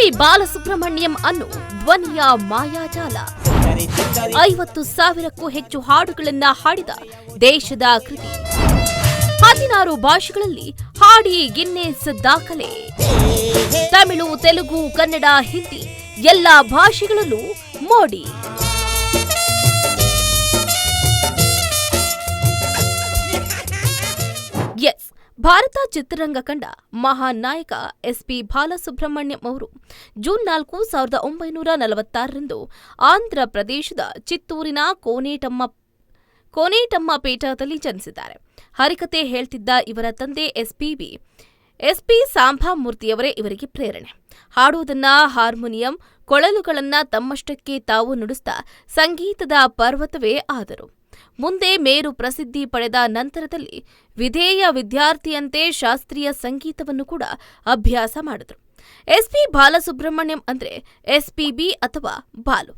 SP Balasubrahmanyam ಅನ್ನು ಧ್ವನಿಯ ಮಾಯಾಜಾಲ 50,000ಕ್ಕೂ ಹೆಚ್ಚು ಹಾಡುಗಳನ್ನ ಹಾಡಿದ ದೇಶದ ಕೃತಿ 16 ಭಾಷೆಗಳಲ್ಲಿ ಹಾಡಿ ಗಿನ್ನೆಸ್ ದಾಖಲೆ ತಮಿಳು, ತೆಲುಗು, ಕನ್ನಡ, ಹಿಂದಿ ಎಲ್ಲಾ ಭಾಷೆಗಳಲ್ಲೂ ಮೋಡಿ. ಎಸ್, ಭಾರತ ಚಿತ್ರರಂಗ ಕಂಡ ಮಹಾನ್ ನಾಯಕ ಎಸ್ಪಿ ಬಾಲಸುಬ್ರಹ್ಮಣ್ಯಂ ಅವರು ಜೂನ್ 4, 1946ರಂದು ಆಂಧ್ರ ಪ್ರದೇಶದ ಚಿತ್ತೂರಿನ ಕೋನೇಟಮ್ಮಪೇಟದಲ್ಲಿ ಜನಿಸಿದ್ದಾರೆ. ಹರಿಕತೆ ಹೇಳ್ತಿದ್ದ ಇವರ ತಂದೆ ಎಸ್ಪಿ ಸಾಂಬಾಮೂರ್ತಿಯವರೇ ಇವರಿಗೆ ಪ್ರೇರಣೆ. ಹಾಡುವುದನ್ನ, ಹಾರ್ಮೋನಿಯಂ, ಕೊಳಲುಗಳನ್ನ ತಮ್ಮಷ್ಟಕ್ಕೆ ತಾವು ನುಡಿಸ್ತಾ ಸಂಗೀತದ ಪರ್ವತವೇ ಆದರು. ಮುಂದೆ ಮೇರು ಪ್ರಸಿದ್ಧಿ ಪಡೆದ ನಂತರದಲ್ಲಿ ವಿಧೇಯ ವಿದ್ಯಾರ್ಥಿಯಂತೆ ಶಾಸ್ತ್ರೀಯ ಸಂಗೀತವನ್ನು ಕೂಡ ಅಭ್ಯಾಸ ಮಾಡಿದ್ರು. ಎಸ್ಪಿ ಬಾಲಸುಬ್ರಹ್ಮಣ್ಯಂ ಅಂದ್ರೆ ಎಸ್ಪಿಬಿ ಅಥವಾ ಬಾಲು.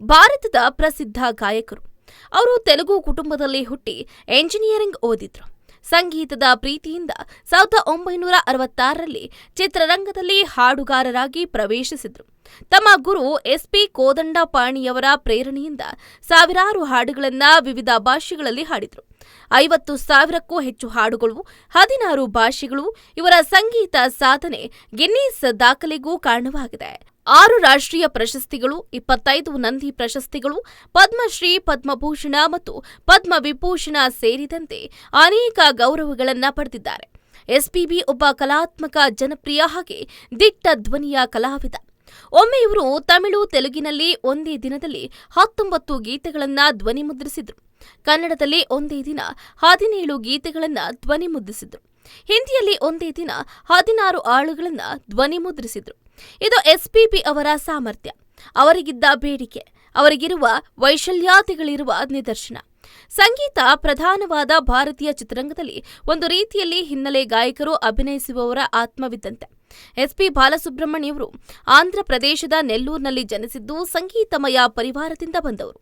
ಭಾರತದ ಪ್ರಸಿದ್ಧ ಗಾಯಕರು. ಅವರು ತೆಲುಗು ಕುಟುಂಬದಲ್ಲಿ ಹುಟ್ಟಿ ಎಂಜಿನಿಯರಿಂಗ್ ಓದಿದ್ರು. ಸಂಗೀತದ ಪ್ರೀತಿಯಿಂದ 1966ರಲ್ಲಿ ಚಿತ್ರರಂಗದಲ್ಲಿ ಹಾಡುಗಾರರಾಗಿ ಪ್ರವೇಶಿಸಿದ್ರು. ತಮ್ಮ ಗುರು ಎಸ್ಪಿ ಕೋದಂಡಪಾಣಿಯವರ ಪ್ರೇರಣೆಯಿಂದ ಸಾವಿರಾರು ಹಾಡುಗಳನ್ನ ವಿವಿಧ ಭಾಷೆಗಳಲ್ಲಿ ಹಾಡಿದ್ರು. 50,000ಕ್ಕೂ ಹೆಚ್ಚು ಹಾಡುಗಳು, 16 ಭಾಷೆಗಳು. ಇವರ ಸಂಗೀತ ಸಾಧನೆ ಗಿನ್ನಿಸ್ ದಾಖಲೆಗೂ ಕಾರಣವಾಗಿದೆ. 6 ರಾಷ್ಟ್ರೀಯ ಪ್ರಶಸ್ತಿಗಳು, 25 ನಂದಿ ಪ್ರಶಸ್ತಿಗಳು, ಪದ್ಮಶ್ರೀ, ಪದ್ಮಭೂಷಣ ಮತ್ತು ಪದ್ಮವಿಭೂಷಣ ಸೇರಿದಂತೆ ಅನೇಕ ಗೌರವಗಳನ್ನ ಪಡೆದಿದ್ದಾರೆ. ಎಸ್ಪಿಬಿ ಒಬ್ಬ ಕಲಾತ್ಮಕ, ಜನಪ್ರಿಯ ಹಾಗೆ ದಿಟ್ಟ ಧ್ವನಿಯ ಕಲಾವಿದ. ಒಮ್ಮೆ ಇವರು ತಮಿಳು, ತೆಲುಗಿನಲ್ಲಿ ಒಂದೇ ದಿನದಲ್ಲಿ 19 ಗೀತೆಗಳನ್ನ ಧ್ವನಿಮುದ್ರಿಸಿದ್ರು. ಕನ್ನಡದಲ್ಲಿ ಒಂದೇ ದಿನ 17 ಗೀತೆಗಳನ್ನ ಧ್ವನಿಮುದ್ರಿಸಿದ್ರು. ಹಿಂದಿಯಲ್ಲಿ ಒಂದೇ ದಿನ 16 ಹಾಡುಗಳನ್ನ ಧ್ವನಿಮುದ್ರಿಸಿದ್ರು. ಇದು ಎಸ್ಪಿಬಿ ಅವರ ಸಾಮರ್ಥ್ಯ, ಅವರಿಗಿದ್ದ ಬೇಡಿಕೆ, ಅವರಿಗಿರುವ ವೈಶಲ್ಯತೆಗಳಿರುವ ನಿದರ್ಶನ. ಸಂಗೀತ ಪ್ರಧಾನವಾದ ಭಾರತೀಯ ಚಿತ್ರರಂಗದಲ್ಲಿ ಒಂದು ರೀತಿಯಲ್ಲಿ ಹಿನ್ನೆಲೆ ಗಾಯಕರು ಅಭಿನಯಿಸುವವರ ಆತ್ಮವಿದ್ದಂತೆ. ಎಸ್ಪಿ ಬಾಲಸುಬ್ರಹ್ಮಣ್ಯವರು ಆಂಧ್ರ ಪ್ರದೇಶದ ನೆಲ್ಲೂರಿನಲ್ಲಿ ಜನಿಸಿದ್ದು ಸಂಗೀತಮಯ ಪರಿವಾರದಿಂದ ಬಂದವರು.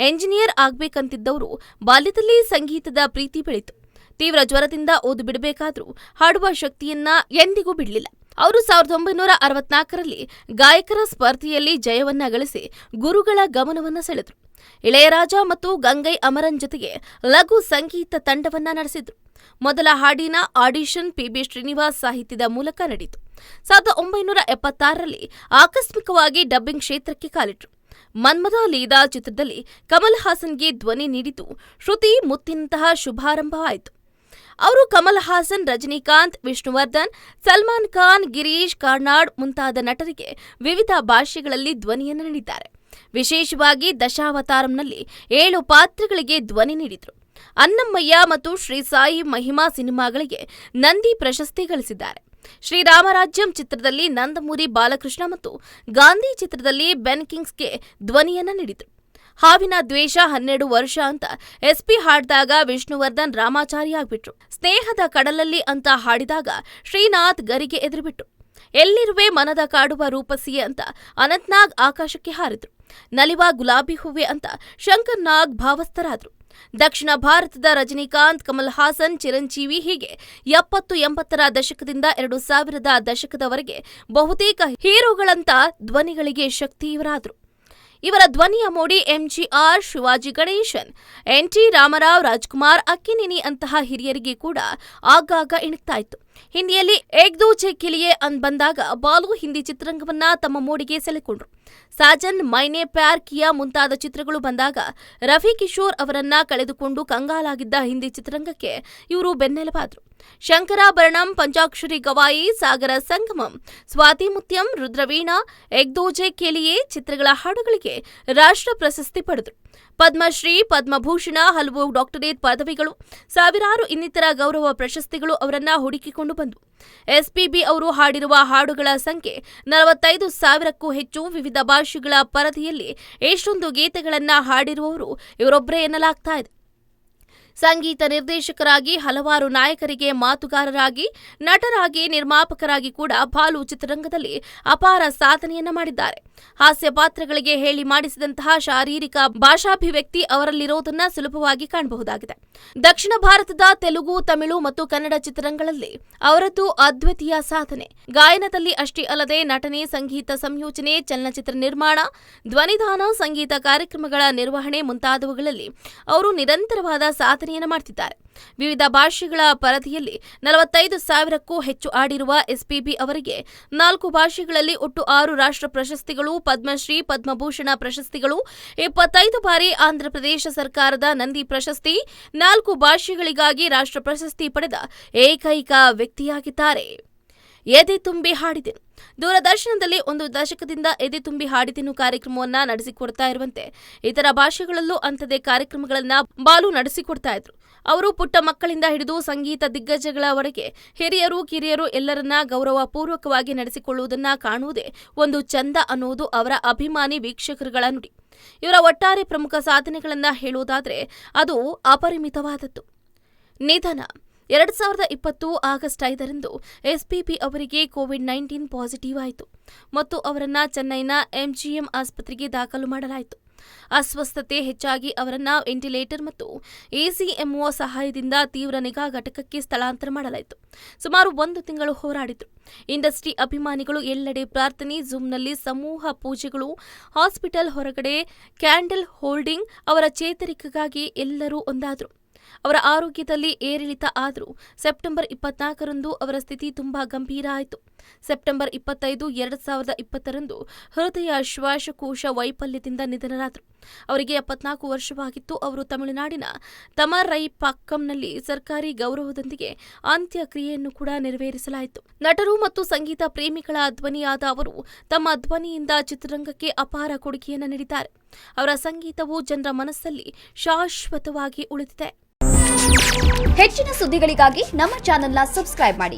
ಎಂಜಿನಿಯರ್ ಆಗ್ಬೇಕಂತಿದ್ದವರು ಬಾಲ್ಯದಲ್ಲಿ ಸಂಗೀತದ ಪ್ರೀತಿ ಬೆಳೀತು. ತೀವ್ರ ಜ್ವರದಿಂದ ಓದು ಬಿಡಬೇಕಾದ್ರೂ ಹಾಡುವ ಶಕ್ತಿಯನ್ನ ಎಂದಿಗೂ ಬಿಡಲಿಲ್ಲ. ಅವರು 1964ರಲ್ಲಿ ಗಾಯಕರ ಸ್ಪರ್ಧೆಯಲ್ಲಿ ಜಯವನ್ನ ಗಳಿಸಿ ಗುರುಗಳ ಗಮನವನ್ನ ಸೆಳೆದ್ರು. ಇಳೆಯರಾಜ ಮತ್ತು ಗಂಗೈ ಅಮರನ್ ಜೊತೆಗೆ ಲಘು ಸಂಗೀತ ತಂಡವನ್ನ ನಡೆಸಿದ್ರು. ಮೊದಲ ಹಾಡಿನ ಆಡಿಷನ್ ಪಿಬಿ ಶ್ರೀನಿವಾಸ್ ಸಾಹಿತ್ಯದ ಮೂಲಕ ನಡೆಯಿತು. 1976ರಲ್ಲಿ ಆಕಸ್ಮಿಕವಾಗಿ ಡಬ್ಬಿಂಗ್ ಕ್ಷೇತ್ರಕ್ಕೆ ಕಾಲಿಟ್ರು. ಮನ್ಮಥ ಲೀಲಾ ಚಿತ್ರದಲ್ಲಿ ಕಮಲ್ ಹಾಸನ್ಗೆ ಧ್ವನಿ ನೀಡಿದ್ದು ಶ್ರುತಿ ಮುತ್ತಿನಂತಹ ಶುಭಾರಂಭ ಆಯಿತು. ಅವರು ಕಮಲ್ ಹಾಸನ್, ರಜನಿಕಾಂತ್, ವಿಷ್ಣುವರ್ಧನ್, ಸಲ್ಮಾನ್ ಖಾನ್, ಗಿರೀಶ್ ಕಾರ್ನಾಡ್ ಮುಂತಾದ ನಟರಿಗೆ ವಿವಿಧ ಭಾಷೆಗಳಲ್ಲಿ ಧ್ವನಿಯನ್ನು ನೀಡಿದ್ದಾರೆ. ವಿಶೇಷವಾಗಿ ದಶಾವತಾರಂನಲ್ಲಿ 7 ಪಾತ್ರಗಳಿಗೆ ಧ್ವನಿ ನೀಡಿದ್ರು. ಅನ್ನಮ್ಮಯ್ಯ ಮತ್ತು ಶ್ರೀ ಸಾಯಿ ಮಹಿಮಾ ಸಿನಿಮಾಗಳಿಗೆ ನಂದಿ ಪ್ರಶಸ್ತಿ ಗಳಿಸಿದ್ದಾರೆ. ಶ್ರೀರಾಮರಾಜ್ಯಂ ಚಿತ್ರದಲ್ಲಿ ನಂದಮೂರಿ ಬಾಲಕೃಷ್ಣ ಮತ್ತು ಗಾಂಧಿ ಚಿತ್ರದಲ್ಲಿ ಬೆನ್ ಕಿಂಗ್ಸ್ಗೆ ಧ್ವನಿಯನ್ನ ನೀಡಿದ್ರು. ಹಾವಿನ ದ್ವೇಷ 12 ವರ್ಷ ಅಂತ ಎಸ್ಪಿ ಹಾಡಿದಾಗ ವಿಷ್ಣುವರ್ಧನ್ ರಾಮಾಚಾರಿ ಆಗ್ಬಿಟ್ರು. ಸ್ನೇಹದ ಕಡಲಲ್ಲಿ ಅಂತ ಹಾಡಿದಾಗ ಶ್ರೀನಾಥ್ ಗರಿಗೆ ಎದುರುಬಿಟ್ರು. ಎಲ್ಲಿರುವೆ ಮನದ ಕಾಡುವ ರೂಪಸಿಯೇ ಅಂತ ಅನಂತ್ನಾಗ್ ಆಕಾಶಕ್ಕೆ ಹಾರಿದ್ರು. ನಲಿವ ಗುಲಾಬಿ ಹೂವೆ ಅಂತ ಶಂಕರ್ ನಾಗ್ ಭಾವಸ್ಥರಾದ್ರು. ದಕ್ಷಿಣ ಭಾರತದ ರಜನಿಕಾಂತ್, ಕಮಲ್ ಹಾಸನ್, ಚಿರಂಜೀವಿ ಹೀಗೆ 70-80ರ ದಶಕದಿಂದ 2000ದ ದಶಕದವರೆಗೆ ಬಹುತೇಕ ಹೀರೋಗಳಂತ ಧ್ವನಿಗಳಿಗೆ ಶಕ್ತಿ ಇವರಾದ್ರು. ಇವರ ಧ್ವನಿಯ ಮೋಡಿ ಎಂಜಿಆರ್, ಶಿವಾಜಿ ಗಣೇಶನ್, ಎನ್ಟಿ ರಾಮರಾವ್, ರಾಜ್ಕುಮಾರ್, ಅಕ್ಕಿನೇನಿ ಅಂತಹ ಹಿರಿಯರಿಗೆ ಕೂಡ ಆಗಾಗ ಇಣುಕ್ತಾ ಇತ್ತು. ಹಿಂದಿಯಲ್ಲಿ ಏಕ್ ದೂಜೆ ಕಿಲಿಯೇ ಬಂದಾಗ ಬಾಲು ಹಿಂದಿ ಚಿತ್ರರಂಗವನ್ನ ತಮ್ಮ ಮೋಡಿಗೆ ಸೆಳೆಕೊಂಡ್ರು. ಸಾಜನ್, ಮೈನೆ ಪ್ಯಾರ್ ಕಿಯಾ ಮುಂತಾದ ಚಿತ್ರಗಳು ಬಂದಾಗ ರಫಿ ಕಿಶೋರ್ ಅವರನ್ನ ಕಳೆದುಕೊಂಡು ಕಂಗಾಲಾಗಿದ್ದ ಹಿಂದಿ ಚಿತ್ರರಂಗಕ್ಕೆ ಇವರು ಬೆನ್ನೆಲುಬಾದ್ರು. ಶಂಕರಾಭರಣಂ, ಪಂಚಾಕ್ಷರಿ ಗವಾಯಿ, ಸಾಗರ ಸಂಗಮಂ, ಸ್ವಾತಿ ಮುತ್ಯಂ, ರುದ್ರವೀಣಾ, ಏಕ್ ದೂಜೆ ಕೆಲಿಯೇ ಚಿತ್ರಗಳ ಹಾಡುಗಳಿಗೆ ರಾಷ್ಟ್ರ ಪ್ರಶಸ್ತಿ ಪಡೆದರು. ಪದ್ಮಶ್ರೀ, ಪದ್ಮಭೂಷಣ, ಹಲವು ಡಾಕ್ಟರೇಟ್ ಪದವಿಗಳು, ಸಾವಿರಾರು ಇನ್ನಿತರ ಗೌರವ ಪ್ರಶಸ್ತಿಗಳು ಅವರನ್ನ ಹುಡುಕಿಕೊಂಡು ಬಂದವು. ಎಸ್ಪಿಬಿ ಅವರು ಹಾಡಿರುವ ಹಾಡುಗಳ ಸಂಖ್ಯೆ 45,000ಕ್ಕೂ ಹೆಚ್ಚು. ವಿವಿಧ ಭಾಷೆಗಳ ಪರದೆಯಲ್ಲಿ ಎಷ್ಟೊಂದು ಗೀತೆಗಳನ್ನ ಹಾಡಿರುವವರು ಇವರೊಬ್ಬರೇ ಎನ್ನಲಾಗ್ತಾ ಇದೆ. ಸಂಗೀತ ನಿರ್ದೇಶಕರಾಗಿ, ಹಲವಾರು ನಾಯಕರಿಗೆ ಮಾತುಗಾರರಾಗಿ, ನಟರಾಗಿ, ನಿರ್ಮಾಪಕರಾಗಿ ಕೂಡ ಬಾಲು ಚಿತ್ರರಂಗದಲ್ಲಿ ಅಪಾರ ಸಾಧನೆಯನ್ನ ಮಾಡಿದ್ದಾರೆ. ಹಾಸ್ಯ ಪಾತ್ರಗಳಿಗೆ ಹೇಳಿ ಮಾಡಿಸಿದಂತಹ ಶಾರೀರಿಕ ಭಾಷಾಭಿವ್ಯಕ್ತಿ ಅವರಲ್ಲಿರೋದನ್ನ ಸುಲಭವಾಗಿ ಕಾಣಬಹುದಾಗಿದೆ. ದಕ್ಷಿಣ ಭಾರತದ ತೆಲುಗು, ತಮಿಳು ಮತ್ತು ಕನ್ನಡ ಚಿತ್ರರಂಗಗಳಲ್ಲಿ ಅವರದ್ದು ಅದ್ವಿತೀಯ ಸಾಧನೆ. ಗಾಯನದಲ್ಲಿ ಅಷ್ಟೇ ಅಲ್ಲದೆ ನಟನೆ, ಸಂಗೀತ ಸಂಯೋಜನೆ, ಚಲನಚಿತ್ರ ನಿರ್ಮಾಣ, ಧ್ವನಿದಾನ, ಸಂಗೀತ ಕಾರ್ಯಕ್ರಮಗಳ ನಿರ್ವಹಣೆ ಮುಂತಾದವುಗಳಲ್ಲಿ ಅವರು ನಿರಂತರವಾದ ಸಾಧನೆಯನ್ನು ಮಾಡುತ್ತಿದ್ದಾರೆ. ವಿವಿಧ ಭಾಷೆಗಳ ಪರದೆಯಲ್ಲಿ 45,000ಕ್ಕೂ ಹೆಚ್ಚು ಆಡಿರುವ ಎಸ್ಪಿಬಿ ಅವರಿಗೆ 4 ಭಾಷೆಗಳಲ್ಲಿ ಒಟ್ಟು 6 ರಾಷ್ಟ್ರ ಪ್ರಶಸ್ತಿಗಳು, ಪದ್ಮಶ್ರೀ, ಪದ್ಮಭೂಷಣ ಪ್ರಶಸ್ತಿಗಳು, 25 ಬಾರಿ ಆಂಧ್ರಪ್ರದೇಶ ಸರ್ಕಾರದ ನಂದಿ ಪ್ರಶಸ್ತಿ, 4 ಭಾಷೆಗಳಿಗಾಗಿ ರಾಷ್ಟ್ರ ಪ್ರಶಸ್ತಿ ಪಡೆದ ಏಕೈಕ ವ್ಯಕ್ತಿಯಾಗಿದ್ದಾರೆ. ಎದೆ ತುಂಬಿ ಹಾಡಿದೆನು. ದೂರದರ್ಶನದಲ್ಲಿ 1 ದಶಕದಿಂದ ಎದೆ ತುಂಬಿ ಹಾಡಿದೆನು ಕಾರ್ಯಕ್ರಮವನ್ನ ನಡೆಸಿಕೊಡ್ತಾ ಇರುವಂತೆ ಇತರ ಭಾಷೆಗಳಲ್ಲೂ ಅಂಥದೇ ಕಾರ್ಯಕ್ರಮಗಳನ್ನ ಬಾಲು ನಡೆಸಿಕೊಡ್ತಾ ಇದ್ರು. ಅವರು ಪುಟ್ಟ ಮಕ್ಕಳಿಂದ ಹಿಡಿದು ಸಂಗೀತ ದಿಗ್ಗಜಗಳವರೆಗೆ ಹಿರಿಯರು, ಕಿರಿಯರು ಎಲ್ಲರನ್ನ ಗೌರವಪೂರ್ವಕವಾಗಿ ನಡೆಸಿಕೊಳ್ಳುವುದನ್ನ ಕಾಣುವುದೇ ಒಂದು ಚಂದ ಅನ್ನೋದು ಅವರ ಅಭಿಮಾನಿ ವೀಕ್ಷಕರುಗಳ ನುಡಿ. ಇವರ ಒಟ್ಟಾರೆ ಪ್ರಮುಖ ಸಾಧನೆಗಳನ್ನ ಹೇಳುವುದಾದ್ರೆ ಅದು ಅಪರಿಮಿತವಾದದ್ದು. ನಿಧನ 2020 ಆಗಸ್ಟ್ 5ರಂದು ಎಸ್ಪಿಬಿ ಅವರಿಗೆ ಕೋವಿಡ್-19 ಪಾಸಿಟಿವ್ ಆಯಿತು ಮತ್ತು ಅವರನ್ನ ಚೆನ್ನೈನ ಎಂಜಿಎಂ ಆಸ್ಪತ್ರೆಗೆ ದಾಖಲು ಮಾಡಲಾಯಿತು. ಅಸ್ವಸ್ಥತೆ ಹೆಚ್ಚಾಗಿ ಅವರನ್ನ ವೆಂಟಿಲೇಟರ್ ಮತ್ತು ಎಸಿಎಂಒ ಸಹಾಯದಿಂದ ತೀವ್ರ ನಿಗಾ ಘಟಕಕ್ಕೆ ಸ್ಥಳಾಂತರ ಮಾಡಲಾಯಿತು. ಸುಮಾರು 1 ತಿಂಗಳು ಹೋರಾಡಿದ್ರು. ಇಂಡಸ್ಟ್ರಿ ಅಭಿಮಾನಿಗಳು ಎಲ್ಲೆಡೆ ಪ್ರಾರ್ಥನೆ, ಝೂಮ್ನಲ್ಲಿ ಸಮೂಹ ಪೂಜೆಗಳು, ಹಾಸ್ಪಿಟಲ್ ಹೊರಗಡೆ ಕ್ಯಾಂಡಲ್ ಹೋಲ್ಡಿಂಗ್, ಅವರ ಚೇತರಿಕೆಗಾಗಿ ಎಲ್ಲರೂ ಒಂದಾದ್ರು. ಅವರ ಆರೋಗ್ಯದಲ್ಲಿ ಏರಿಳಿತ ಆದರೂ ಸೆಪ್ಟೆಂಬರ್ 24ರಂದು ಅವರ ಸ್ಥಿತಿ ತುಂಬಾ ಗಂಭೀರ ಆಯಿತು. ಸೆಪ್ಟೆಂಬರ್ 25, 2020ರಂದು ಹೃದಯ ಶ್ವಾಸಕೋಶ ವೈಫಲ್ಯದಿಂದ ನಿಧನರಾದರು. ಅವರಿಗೆ 74 ವರ್ಷವಾಗಿತ್ತು. ಅವರು ತಮಿಳುನಾಡಿನ ತಮರೈಪಾಕ್ಕಂನಲ್ಲಿ ಸರ್ಕಾರಿ ಗೌರವದೊಂದಿಗೆ ಅಂತ್ಯಕ್ರಿಯೆಯನ್ನು ಕೂಡ ನೆರವೇರಿಸಲಾಯಿತು. ನಟರು ಮತ್ತು ಸಂಗೀತ ಪ್ರೇಮಿಗಳ ಧ್ವನಿಯಾದ ಅವರು ತಮ್ಮ ಧ್ವನಿಯಿಂದ ಚಿತ್ರರಂಗಕ್ಕೆ ಅಪಾರ ಕೊಡುಗೆಯನ್ನು ನೀಡಿದ್ದಾರೆ. ಅವರ ಸಂಗೀತವು ಜನರ ಮನಸ್ಸಲ್ಲಿ ಶಾಶ್ವತವಾಗಿ ಉಳಿದಿದೆ. ಹೆಚ್ಚಿನ ಸುದ್ದಿಗಳಿಗಾಗಿ ನಮ್ಮ ಚಾನೆಲ್ನ ಸಬ್ಸ್ಕ್ರೈಬ್ ಮಾಡಿ.